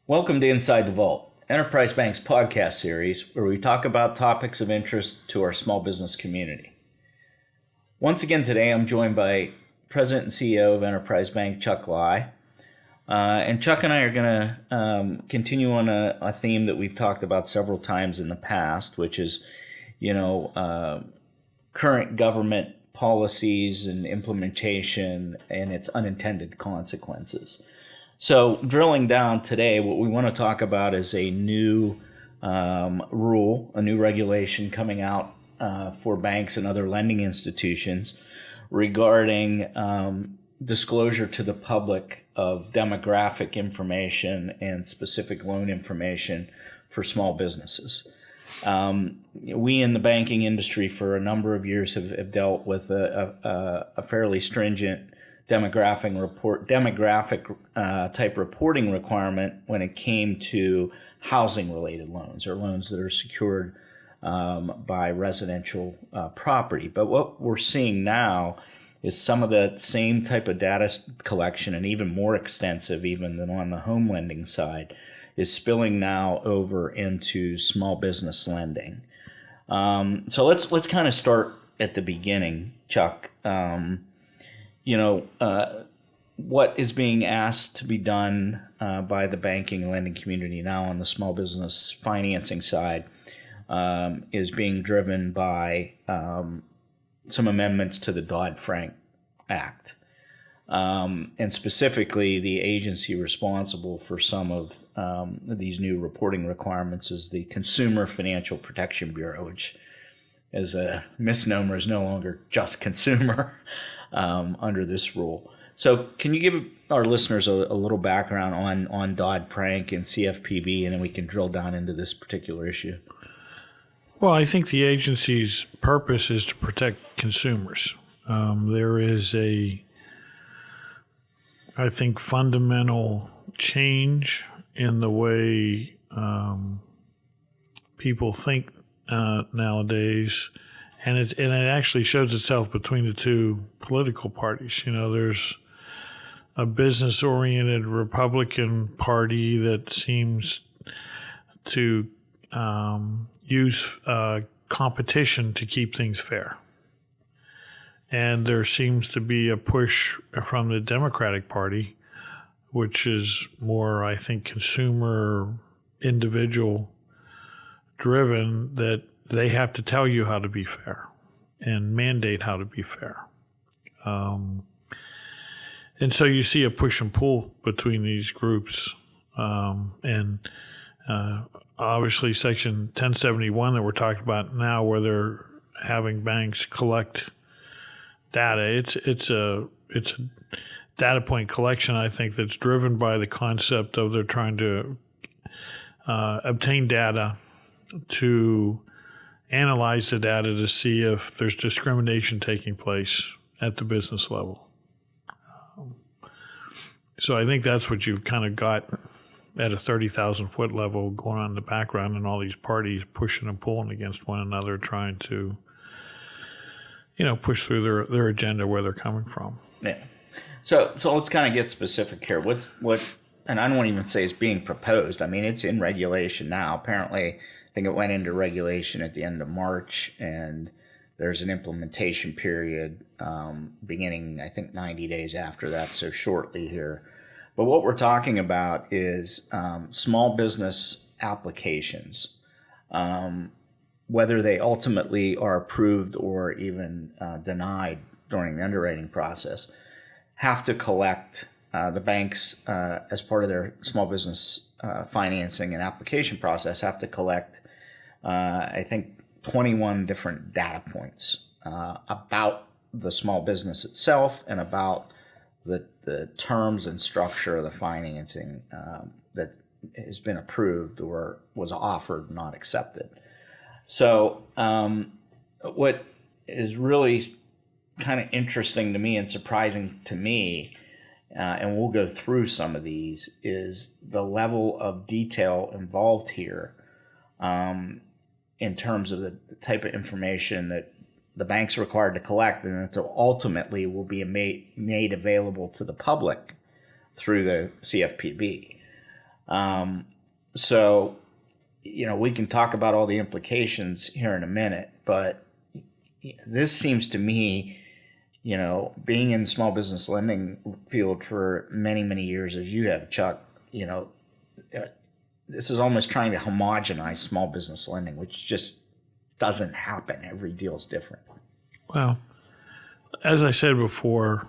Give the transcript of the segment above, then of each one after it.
Welcome to Inside the Vault, Enterprise Bank's podcast series where we talk about topics of interest to our small business community. Once again today, I'm joined by President and CEO of Enterprise Bank, Chuck Lai. And Chuck and I are going to continue on a theme that we've talked about several times in the past, which is, current government policies and implementation and its unintended consequences. So drilling down today, what we want to talk about is a new rule, a new regulation coming out for banks and other lending institutions regarding disclosure to the public of demographic information and specific loan information for small businesses. We in the banking industry for a number of years have dealt with a fairly stringent demographic type reporting requirement when it came to housing related loans or loans that are secured by residential property. But what we're seeing now is some of that same type of data collection, and even more extensive even than on the home lending side, is spilling now over into small business lending. So let's kind of start at the beginning, Chuck. What is being asked to be done by the banking and lending community now on the small business financing side is being driven by some amendments to the Dodd-Frank Act. And specifically, the agency responsible for some of these new reporting requirements is the Consumer Financial Protection Bureau, which, as a misnomer, is no longer just consumer under this rule. So can you give our listeners a little background on Dodd-Frank and CFPB, and then we can drill down into this particular issue? Well, I think the agency's purpose is to protect consumers. There is I think, fundamental change in the way people think nowadays, and it actually shows itself between the two political parties. There's a business-oriented Republican Party that seems to use competition to keep things fair. And there seems to be a push from the Democratic Party, which is more, I think, consumer, individual driven, that they have to tell you how to be fair and mandate how to be fair. And so you see a push and pull between these groups. Obviously, Section 1071 that we're talking about now, where they're having banks collect data. It's a data point collection, I think, that's driven by the concept of they're trying to obtain data to analyze the data to see if there's discrimination taking place at the business level. So I think that's what you've kind of got at a 30,000 foot level going on in the background, and all these parties pushing and pulling against one another, trying to push through their agenda where they're coming from. Yeah. So let's kind of get specific here. What, and I don't want to even say it's being proposed. I mean, it's in regulation now. Apparently, I think it went into regulation at the end of March, and there's an implementation period beginning, I think, 90 days after that, so shortly here. But what we're talking about is small business applications. Whether they ultimately are approved or even denied during the underwriting process, have to collect, the banks, as part of their small business financing and application process, have to collect, I think, 21 different data points about the small business itself and about the terms and structure of the financing that has been approved or was offered, not accepted. So what is really kind of interesting to me and surprising to me, and we'll go through some of these, is the level of detail involved here in terms of the type of information that the bank's required to collect, and that ultimately will be made available to the public through the CFPB. So, we can talk about all the implications here in a minute, but this seems to me, being in the small business lending field for many, many years, as you have, Chuck, this is almost trying to homogenize small business lending, which just doesn't happen. Every deal is different. Well, as I said before,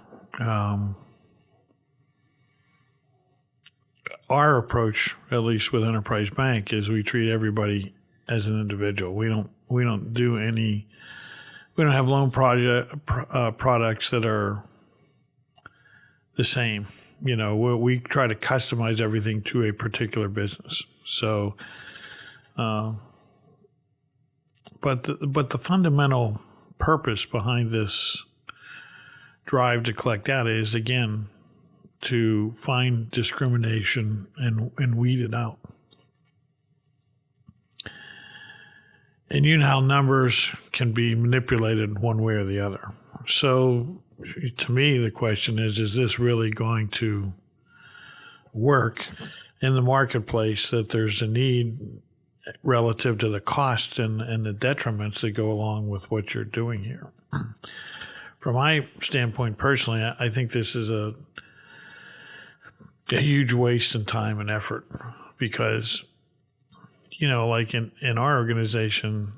our approach, at least with Enterprise Bank, is we treat everybody as an individual. We don't have loan products that are the same. We try to customize everything to a particular business. So, but the fundamental purpose behind this drive to collect data is, again, to find discrimination and weed it out. And how numbers can be manipulated one way or the other. So to me, the question is this really going to work in the marketplace, that there's a need relative to the cost and the detriments that go along with what you're doing here? From my standpoint, personally, I think this is a huge waste in time and effort, because, like in our organization,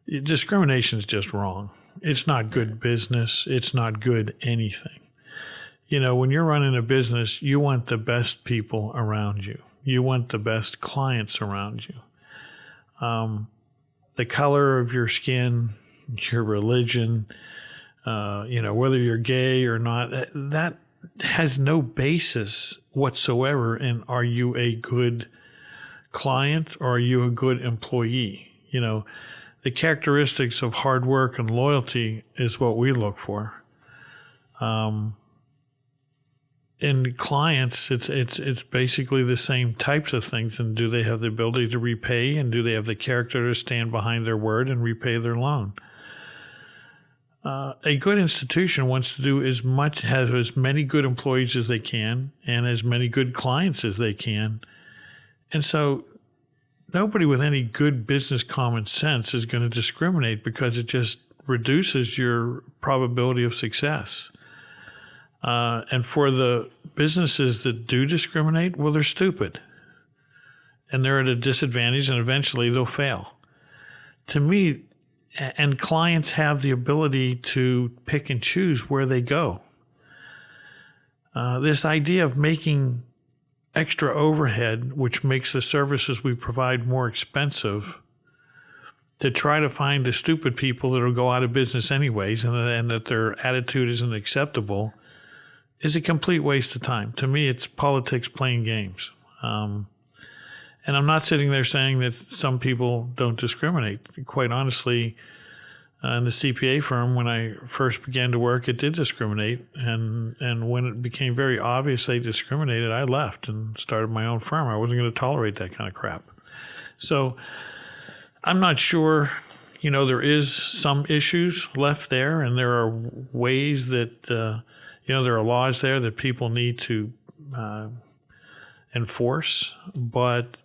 discrimination is just wrong. It's not good business. It's not good anything. When you're running a business, you want the best people around you. You want the best clients around you. The color of your skin, your religion, whether you're gay or not, that has no basis whatsoever in, are you a good client or are you a good employee? The characteristics of hard work and loyalty is what we look for. In clients, it's basically the same types of things. And do they have the ability to repay, and do they have the character to stand behind their word and repay their loan? A good institution wants to have as many good employees as they can and as many good clients as they can. And so nobody with any good business common sense is going to discriminate, because it just reduces your probability of success. And for the businesses that do discriminate, well, they're stupid. And they're at a disadvantage, and eventually they'll fail. To me, and clients have the ability to pick and choose where they go. This idea of making extra overhead, which makes the services we provide more expensive, to try to find the stupid people that will go out of business anyways, and that their attitude isn't acceptable, is a complete waste of time. To me, it's politics playing games. And I'm not sitting there saying that some people don't discriminate. Quite honestly, in the CPA firm, when I first began to work, it did discriminate. And when it became very obvious they discriminated, I left and started my own firm. I wasn't going to tolerate that kind of crap. So I'm not sure. There is some issues left there, and there are ways that, there are laws there that people need to enforce. But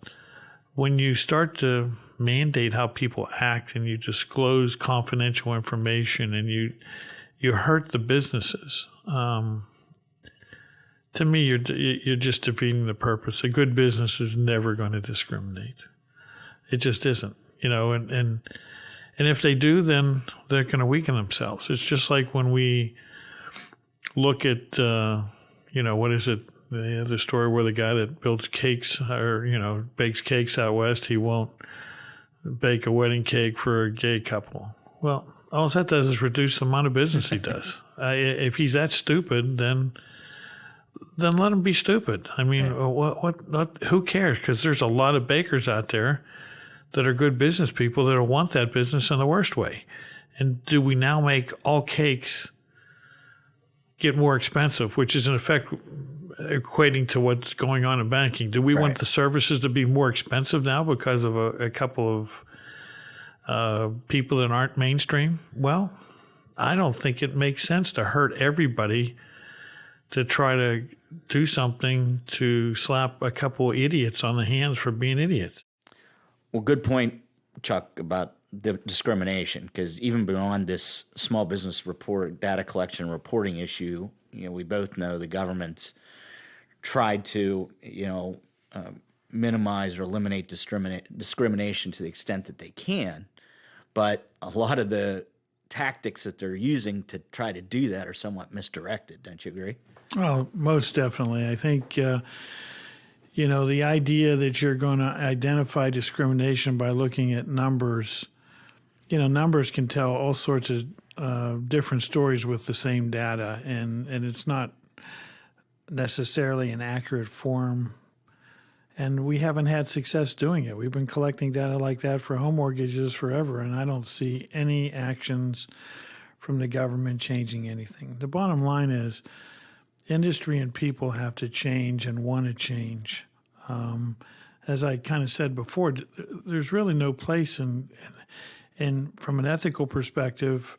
when you start to mandate how people act, and you disclose confidential information, and you hurt the businesses, to me, you're just defeating the purpose. A good business is never going to discriminate. It just isn't. And if they do, then they're going to weaken themselves. It's just like when we look at, what is it? The story where the guy that builds cakes or, bakes cakes out west, he won't bake a wedding cake for a gay couple. Well, all that does is reduce the amount of business he does. If he's that stupid, then let him be stupid. I mean, what who cares? Because there's a lot of bakers out there that are good business people that want that business in the worst way. And do we now make all cakes get more expensive, which is in effect equating to what's going on in banking? Do we want the services to be more expensive now because of a couple of people that aren't mainstream. Well, I don't think it makes sense to hurt everybody to try to do something to slap a couple of idiots on the hands for being idiots. Well, good point, Chuck, about the discrimination, because even beyond this small business report, data collection and reporting issue, we both know the government's tried to, minimize or eliminate discrimination to the extent that they can. But a lot of the tactics that they're using to try to do that are somewhat misdirected. Don't you agree? Oh, most definitely. I think, the idea that you're going to identify discrimination by looking at numbers, numbers can tell all sorts of different stories with the same data, and it's not necessarily an accurate form. And we haven't had success doing it. We've been collecting data like that for home mortgages forever, and I don't see any actions from the government changing anything. The bottom line is industry and people have to change and want to change. As I kind of said before, there's really no place in from an ethical perspective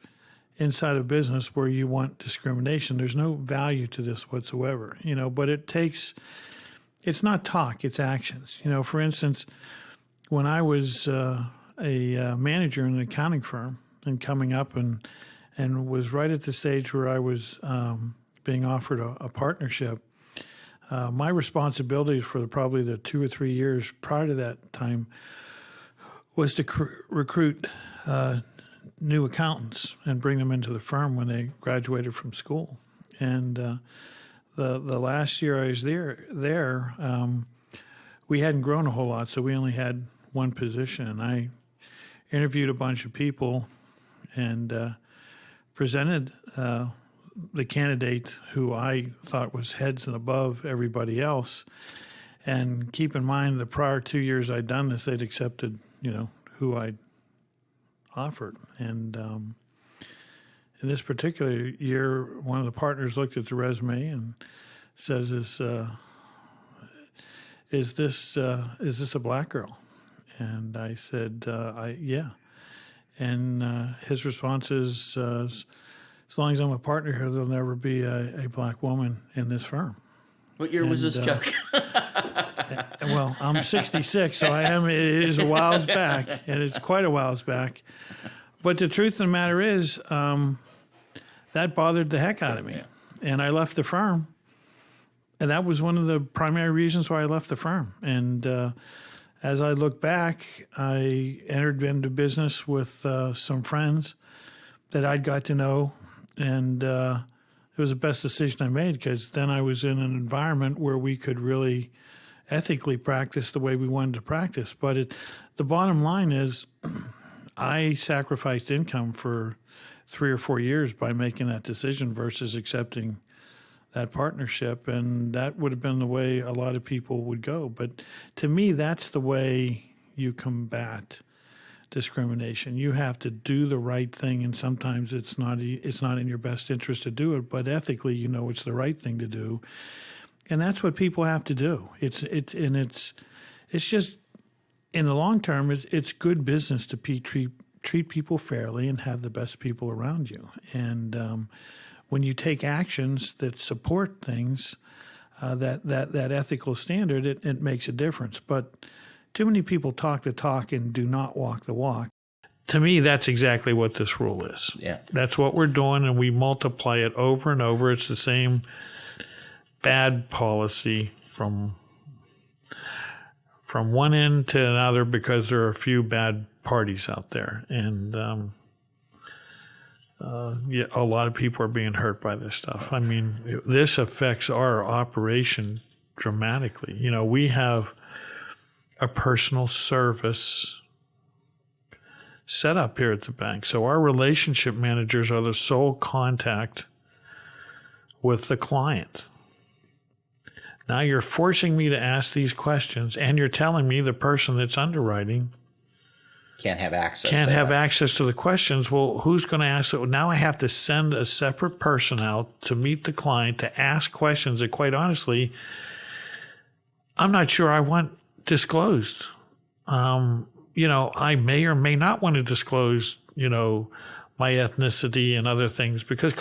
inside of business where you want discrimination. There's no value to this whatsoever, but it's not talk, it's actions. For instance, when I was a manager in an accounting firm and coming up and was right at the stage where I was being offered a partnership, my responsibilities for probably the 2 or 3 years prior to that time was to recruit new accountants and bring them into the firm when they graduated from school. And the last year I was there, we hadn't grown a whole lot, so we only had one position. And I interviewed a bunch of people and presented the candidate who I thought was heads and above everybody else. And keep in mind, the prior 2 years I'd done this, they'd accepted, who I'd offered. And in this particular year, one of the partners looked at the resume and says, "Is this a black girl?" And I said, "Yeah." And his response is, "As long as I'm a partner here, there'll never be a black woman in this firm." What year was this, Chuck? Well, I'm 66, so it is a whiles back, and it's quite a whiles back. But the truth of the matter is, that bothered the heck out of me. Yeah. And I left the firm. And that was one of the primary reasons why I left the firm. And as I look back, I entered into business with some friends that I'd got to know. And it was the best decision I made, because then I was in an environment where we could really ethically practice the way we wanted to practice. But the bottom line is I sacrificed income for 3 or 4 years by making that decision versus accepting that partnership. And that would have been the way a lot of people would go. But to me, that's the way you combat discrimination. You have to do the right thing, and sometimes it's not in your best interest to do it, but ethically, it's the right thing to do. And that's what people have to do. It's just, in the long term, it's good business to treat people fairly and have the best people around you. And when you take actions that support things, that ethical standard, it makes a difference. But too many people talk the talk and do not walk the walk. To me, that's exactly what this rule is. Yeah. That's what we're doing, and we multiply it over and over. It's the same bad policy from one end to another, because there are a few bad parties out there. And a lot of people are being hurt by this stuff. I mean, this affects our operation dramatically. We have a personal service set up here at the bank. So our relationship managers are the sole contact with the client. Now you're forcing me to ask these questions, and you're telling me the person that's underwriting can't have access to the questions. Well, who's going to ask it? Now I have to send a separate person out to meet the client to ask questions that, quite honestly, I'm not sure I want disclosed. I may or may not want to disclose, my ethnicity and other things, because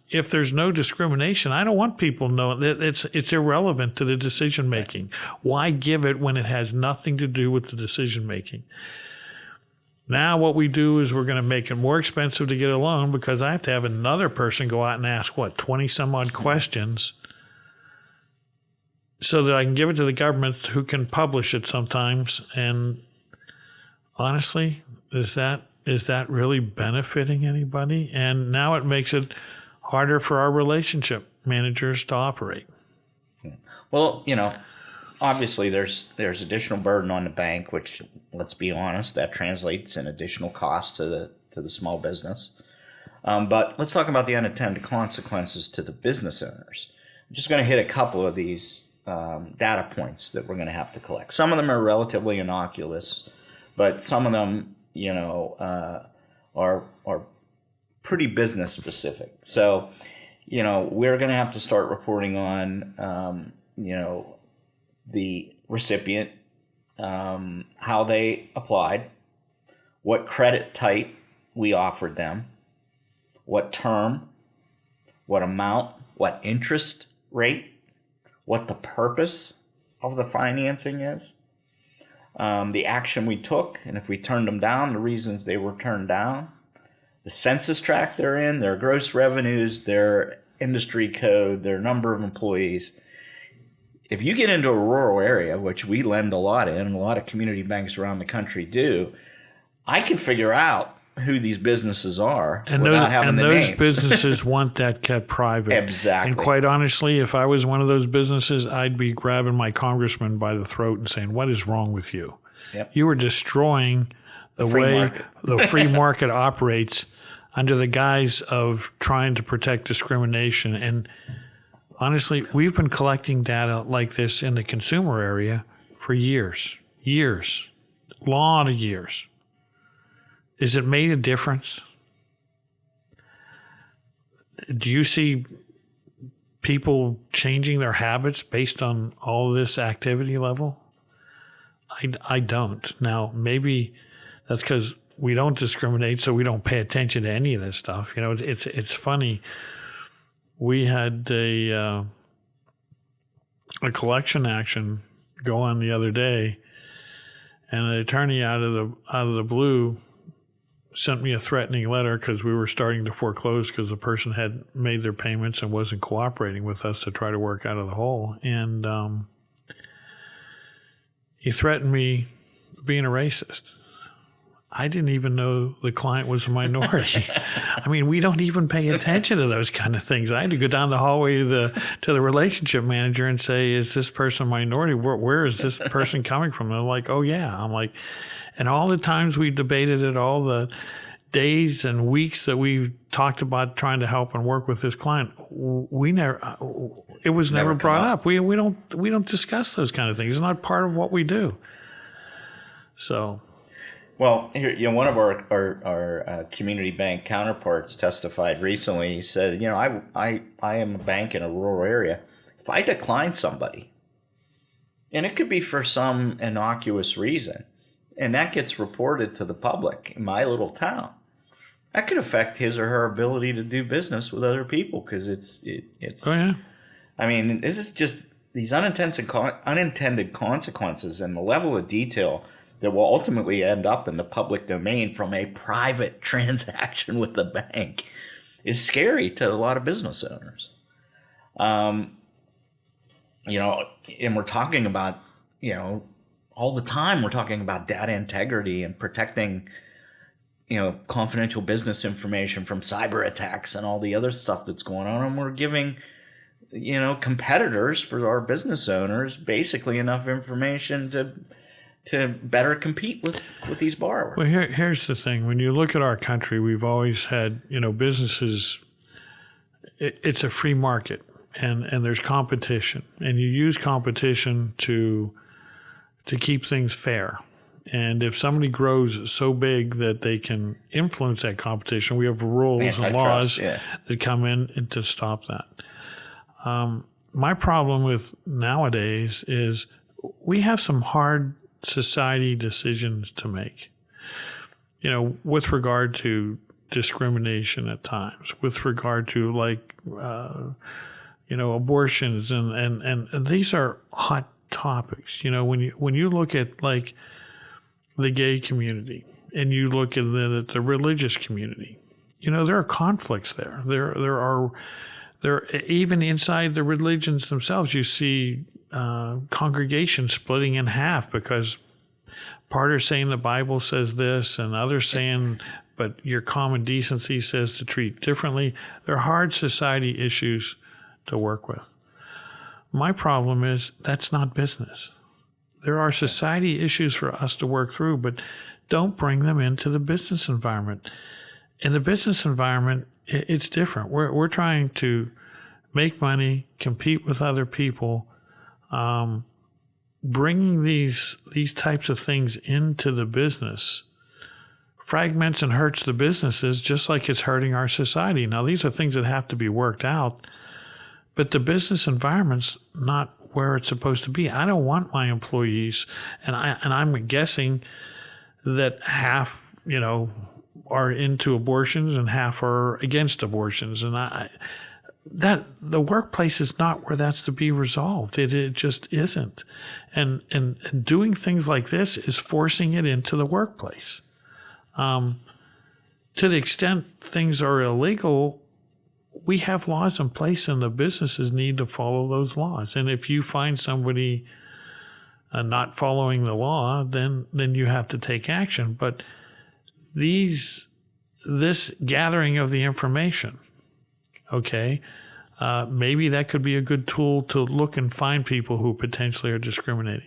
if there's no discrimination, I don't want people knowing that it's irrelevant to the decision making. Why give it when it has nothing to do with the decision making? Now what we do is we're going to make it more expensive to get a loan, because I have to have another person go out and ask 20 some odd questions so that I can give it to the government, who can publish it sometimes. And honestly, is that really benefiting anybody? And now it makes it harder for our relationship managers to operate. Well, obviously there's additional burden on the bank, which, let's be honest, that translates in additional cost to the small business. But let's talk about the unintended consequences to the business owners. I'm just going to hit a couple of these data points that we're going to have to collect. Some of them are relatively innocuous, but some of them, are pretty business specific. So, we're going to have to start reporting on, the recipient, how they applied, what credit type we offered them, what term, what amount, what interest rate, what the purpose of the financing is, the action we took, and if we turned them down, the reasons they were turned down, the census tract they're in, their gross revenues, their industry code, their number of employees. If you get into a rural area, which we lend a lot in, and a lot of community banks around the country do, I can figure out who these businesses are without having the names. And those businesses want that kept private. Exactly. And quite honestly, if I was one of those businesses, I'd be grabbing my congressman by the throat and saying, "What is wrong with you? Yep. You are destroying the way the free market operates under the guise of trying to protect discrimination." And honestly, we've been collecting data like this in the consumer area for years, a lot of years. Has it made a difference? Do you see people changing their habits based on all this activity level? I don't. Now, maybe that's because we don't discriminate, so we don't pay attention to any of this stuff. It's funny. We had a collection action go on the other day, and an attorney out of the blue sent me a threatening letter because we were starting to foreclose because the person had made their payments and wasn't cooperating with us to try to work out of the hole. And he threatened me being a racist. I didn't even know the client was a minority. I mean, we don't even pay attention to those kind of things. I had to go down the hallway to the relationship manager and say, "Is this person a minority? Where is this person coming from?" And they're like, "Oh, yeah." I'm like, and all the times we debated it, all the days and weeks that we talked about trying to help and work with this client, it was never brought up. We don't discuss those kind of things. It's not part of what we do. So. Well, here, one of our community bank counterparts testified recently. He said, I am a bank in a rural area. If I decline somebody, and it could be for some innocuous reason, and that gets reported to the public in my little town, that could affect his or her ability to do business with other people, because it's. Oh yeah. I mean, this is just these unintended consequences and the level of detail that will ultimately end up in the public domain from a private transaction with the bank is scary to a lot of business owners. And we're talking about, all the time we're talking about data integrity and protecting, confidential business information from cyber attacks and all the other stuff that's going on. And we're giving, competitors for our business owners basically enough information to better compete with these borrowers. Well, here's the thing. When you look at our country, we've always had, businesses, it's a free market, and there's competition. And you use competition to keep things fair. And if somebody grows so big that they can influence that competition, we have rules and laws that come in and to stop that. My problem with nowadays is we have some hard society decisions to make. With regard to discrimination at times, with regard to abortions, and these are hot topics. When you look at like the gay community and you look at the religious community, there are conflicts there. There even inside the religions themselves, you see congregations splitting in half because part are saying the Bible says this and others saying, but your common decency says to treat differently. They're hard society issues to work with. My problem is that's not business. There are society issues for us to work through, but don't bring them into the business environment. In the business environment, it's different. We're trying to make money, compete with other people. Bringing these types of things into the business fragments and hurts the businesses just like it's hurting our society. Now, these are things that have to be worked out, but the business environment's not where it's supposed to be. I don't want my employees, and I'm guessing that half, are into abortions and half are against abortions, and that the workplace is not where that's to be resolved. It just isn't, and doing things like this is forcing it into the workplace. To the extent things are illegal, we have laws in place, and the businesses need to follow those laws. And if you find somebody not following the law, then you have to take action. But this gathering of the information, okay, maybe that could be a good tool to look and find people who potentially are discriminating.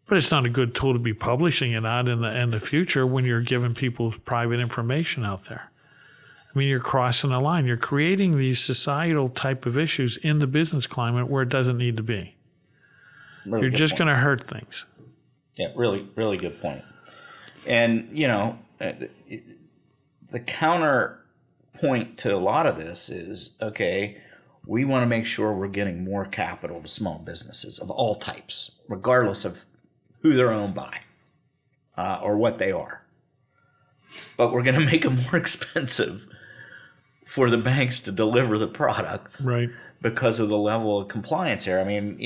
But it's not a good tool to be publishing it out in the future when you're giving people private information out there. I mean, you're crossing a line. You're creating these societal type of issues in the business climate where it doesn't need to be. Really you're just going to hurt things. Yeah, really, really good point. And, the counterpoint to a lot of this is, okay, we want to make sure we're getting more capital to small businesses of all types, regardless of who they're owned by or what they are. But we're going to make them more expensive for the banks to deliver the products, right? Because of the level of compliance here. I mean,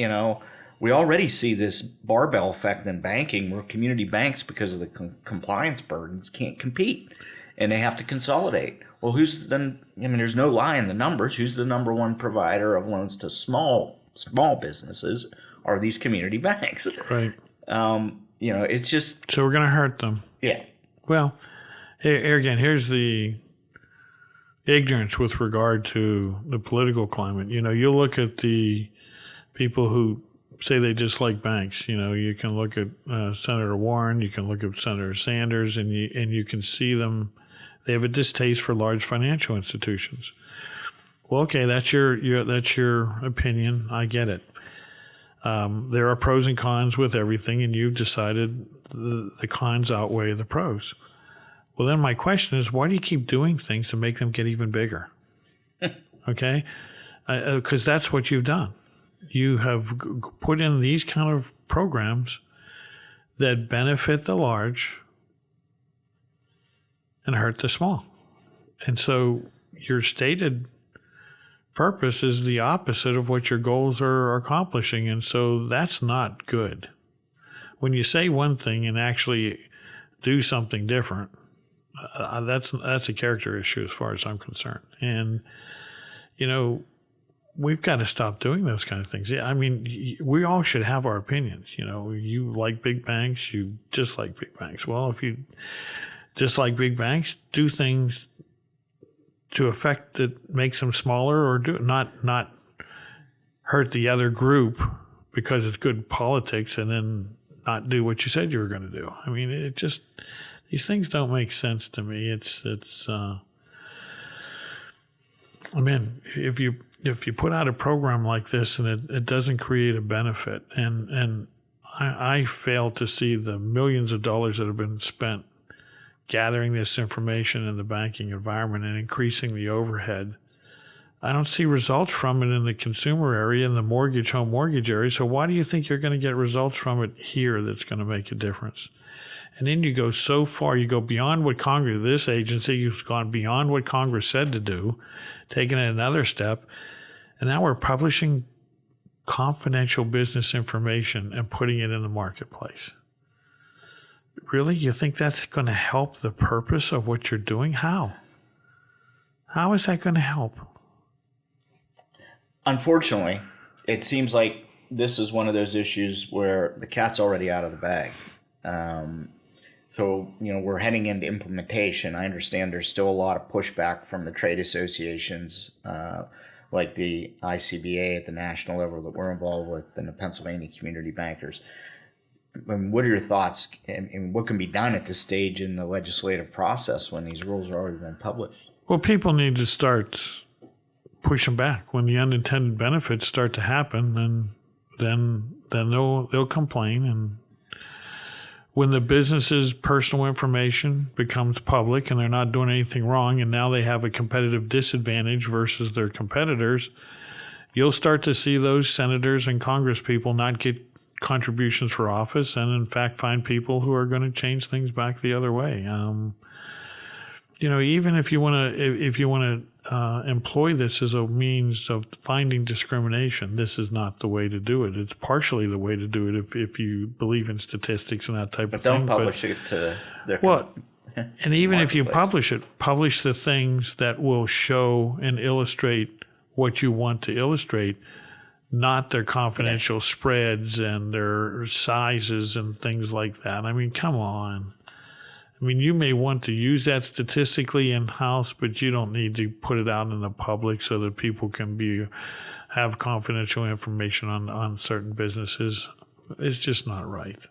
we already see this barbell effect in banking where community banks, because of the compliance burdens, can't compete and they have to consolidate. Well, there's no lie in the numbers. Who's the number one provider of loans to small businesses are these community banks. Right. It's just... So we're going to hurt them. Yeah. Well, here again, here's the ignorance with regard to the political climate. You look at the people who say they dislike banks. You can look at Senator Warren, you can look at Senator Sanders, and you can see them. They have a distaste for large financial institutions. Well, okay, that's your opinion. I get it. There are pros and cons with everything, and you've decided the cons outweigh the pros. Well, then my question is, why do you keep doing things to make them get even bigger? Okay? Because that's what you've done. You have put in these kind of programs that benefit the large and hurt the small. And so your stated purpose is the opposite of what your goals are accomplishing, and so that's not good. When you say one thing and actually do something different, that's a character issue as far as I'm concerned. And we've got to stop doing those kind of things. I mean, we all should have our opinions. You like big banks, you dislike big banks. Well, if you dislike big banks, do things to effect that makes them smaller, or do not hurt the other group because it's good politics, and then not do what you said you were going to do. I mean, these things don't make sense to me. If you put out a program like this and it doesn't create a benefit, and I fail to see the millions of dollars that have been spent gathering this information in the banking environment and increasing the overhead I don't see results from it in the consumer area, in the home mortgage area. So why do you think you're going to get results from it here that's going to make a difference? And then you go so far, you go beyond what Congress, this agency has gone beyond what Congress said to do, taking it another step. And now we're publishing confidential business information and putting it in the marketplace. Really? You think that's going to help the purpose of what you're doing? How? How is that going to help? Unfortunately, it seems like this is one of those issues where the cat's already out of the bag. So, we're heading into implementation. I understand there's still a lot of pushback from the trade associations, like the ICBA at the national level that we're involved with, and the Pennsylvania Community Bankers. What are your thoughts, and what can be done at this stage in the legislative process when these rules have already been published? Well, people need to start pushing back. When the unintended benefits start to happen, then they'll complain. And when the business's personal information becomes public and they're not doing anything wrong, and now they have a competitive disadvantage versus their competitors, you'll start to see those senators and Congress people not get contributions for office, and in fact find people who are going to change things back the other way. Even if you want to employ this as a means of finding discrimination, this is not the way to do it. It's partially the way to do it if you believe in statistics and that type of thing. But don't publish it to their and even if you publish it, publish the things that will show and illustrate what you want to illustrate, not their confidential spreads and their sizes and things like that. I mean, come on. I mean, you may want to use that statistically in-house, but you don't need to put it out in the public so that people can have confidential information on certain businesses. It's just not right.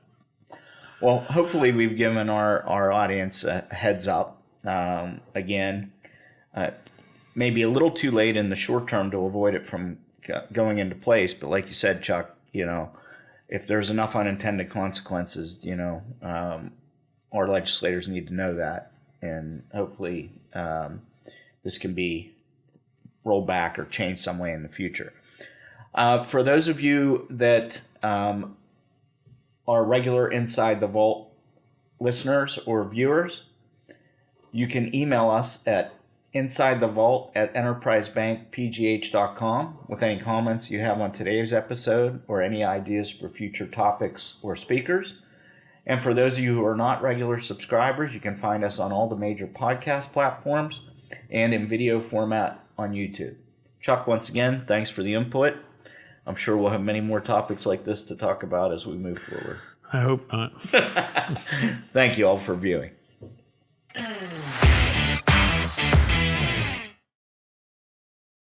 Well, hopefully we've given our audience a heads up. Again, maybe a little too late in the short term to avoid it from going into place. But like you said, Chuck, if there's enough unintended consequences, our legislators need to know that, and hopefully this can be rolled back or changed some way in the future. For those of you that are regular Inside the Vault listeners or viewers, you can email us at insidethevault@enterprisebankpgh.com with any comments you have on today's episode or any ideas for future topics or speakers. And for those of you who are not regular subscribers, you can find us on all the major podcast platforms and in video format on YouTube. Chuck, once again, thanks for the input. I'm sure we'll have many more topics like this to talk about as we move forward. I hope not. Thank you all for viewing.